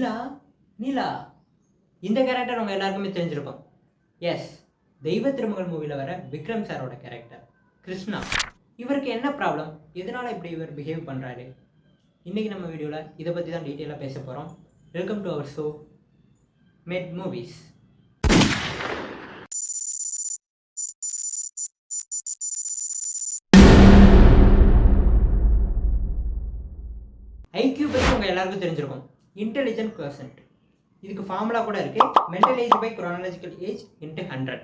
நிலா நிலா இந்த கேரக்டர் உங்கள் எல்லாருக்குமே தெரிஞ்சிருக்கும். எஸ், தெய்வ திருமகள் மூவியில் வர விக்ரம் சாரோட கேரக்டர் கிருஷ்ணா. இவருக்கு என்ன ப்ராப்ளம், எதனால் இப்படி இவர் பிஹேவ் பண்ணுறாரு, இன்றைக்கி நம்ம வீடியோவில் இதை பற்றி தான் டீட்டெயிலாக பேச போகிறோம். Welcome to our show Mad Movies. IQ பற்றி உங்கள் எல்லாருக்கும் தெரிஞ்சிருக்கும். Intelligent percent. இதுக்கு ஃபார்முலா கூட இருக்குது. Mental age by chronological age into 100.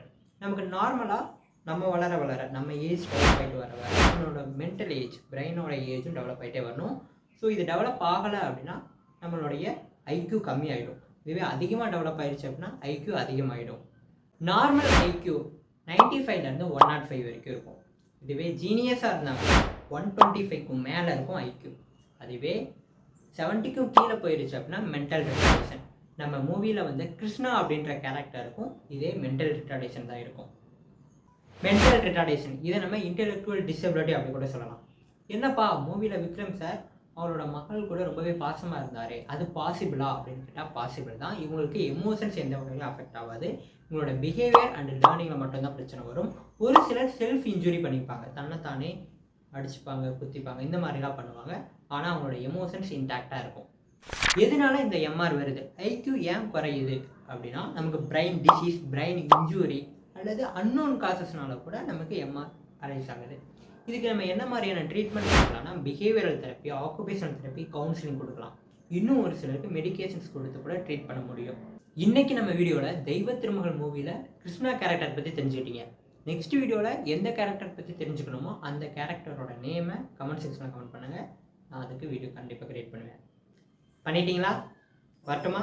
நமக்கு நார்மலாக நம்ம வளர நம்ம ஏஜ் டெவலப் ஆகிட்டு வர நம்மளோட மென்டல் ஏஜ், பிரெயினோட ஏஜும் டெவலப் ஆகிட்டே வரணும். ஸோ இது டெவலப் ஆகலை அப்படின்னா நம்மளுடைய ஐக்யூ கம்மி ஆகிடும். இதுவே அதிகமாக டெவலப் ஆகிடுச்சு அப்படின்னா ஐக்யூ அதிகமாகிடும். நார்மல் ஐக்யூ 95லேருந்து 105 வரைக்கும் இருக்கும். இதுவே ஜீனியஸாக இருந்தாங்கன்னா 125க்கு மேலே இருக்கும் ஐக்யூ. அதுவே 70க்கும் கீழே போயிடுச்சு அப்படின்னா மென்டல் ரிட்டார்டேஷன். நம்ம மூவியில் வந்து கிருஷ்ணா அப்படின்ற கேரக்டர் இருக்கும். இதே மென்டல் ரிட்டார்டேஷன் தான் இருக்கும். மென்டல் ரிட்டார்டேஷன் இதை நம்ம இன்டெலெக்சுவல் டிசபிலிட்டி அப்படி கூட சொல்லலாம். என்னப்பா மூவியில் விக்ரம் சார் அவரோட மகள் கூட ரொம்பவே பாசமாக இருந்தார், அது பாசிபிளா அப்படின்னு கேட்டால் பாசிபிள் தான். இவங்களுக்கு எமோஷன்ஸ் எந்த வகையிலும் அஃபெக்ட் ஆகாது. இவங்களோட பிஹேவியர் அண்ட் லேர்னிங்கில் மட்டும்தான் பிரச்சனை வரும். ஒரு சிலர் செல்ஃப் இன்ஜுரி பண்ணிப்பாங்க, தன்னைத்தானே அடிச்சுப்பாங்க, குத்திப்பாங்க, இந்த மாதிரிலாம் பண்ணுவாங்க. ஆனால் அவங்களோட எமோஷன்ஸ் இன்டாக்டாக இருக்கும். எதனால இந்த எம்ஆர் வருது, ஐக்யூ ஏன் குறையுது அப்படின்னா நமக்கு பிரெயின் டிசீஸ், பிரெயின் இன்ஜூரி அல்லது அன்னோன் காசஸ்னால கூட நமக்கு எம்ஆர் அரைஸ் ஆகுது. இதுக்கு நம்ம என்ன மாதிரியான ட்ரீட்மெண்ட் கொடுக்கலாம்னா behavioural therapy, occupational therapy, counselling கொடுக்கலாம். இன்னும் ஒரு சிலருக்கு மெடிக்கேஷன்ஸ் கொடுத்து கூட ட்ரீட் பண்ண முடியும். இன்றைக்கி நம்ம வீடியோவில் தெய்வ திருமகள் மூவியில் கிருஷ்ணா கேரக்டர் பற்றி தெரிஞ்சுக்கிட்டீங்க. நெக்ஸ்ட் வீடியோவில் எந்த கேரக்டர் பற்றி தெரிஞ்சுக்கணுமோ அந்த கேரக்டரோட நேமை கமெண்ட் செக்ஷனில் கமெண்ட் பண்ணுங்கள். நான் அதுக்கு வீடியோ கண்டிப்பாக கிரியேட் பண்ணுவேன். பண்ணிட்டீங்களா? வரட்டுமா?